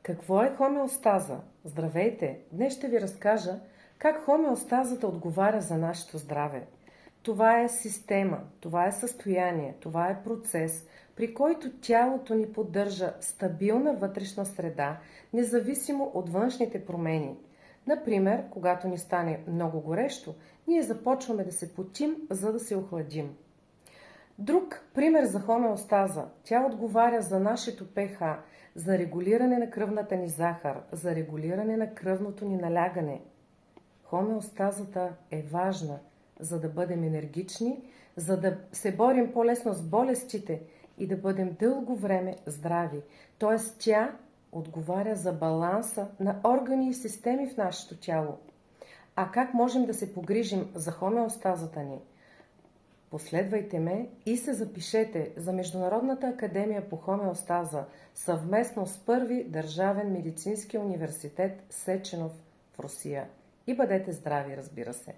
Какво е хомеостаза? Здравейте! Днес ще ви разкажа как хомеостазата отговаря за нашето здраве. Това е система, това е състояние, това е процес, при който тялото ни поддържа стабилна вътрешна среда, независимо от външните промени. Например, когато ни стане много горещо, ние започваме да се потим, за да се охладим. Друг пример за хомеостаза. Тя отговаря за нашето pH, за регулиране на кръвната ни захар, за регулиране на кръвното ни налягане. Хомеостазата е важна, за да бъдем енергични, за да се борим по-лесно с болестите и да бъдем дълго време здрави. Т.е. тя отговаря за баланса на органи и системи в нашето тяло. А как можем да се погрижим за хомеостазата ни? Последвайте ме и се запишете за Международната академия по хомеостаза съвместно с Първи държавен медицински университет Сеченов в Русия. И бъдете здрави, разбира се!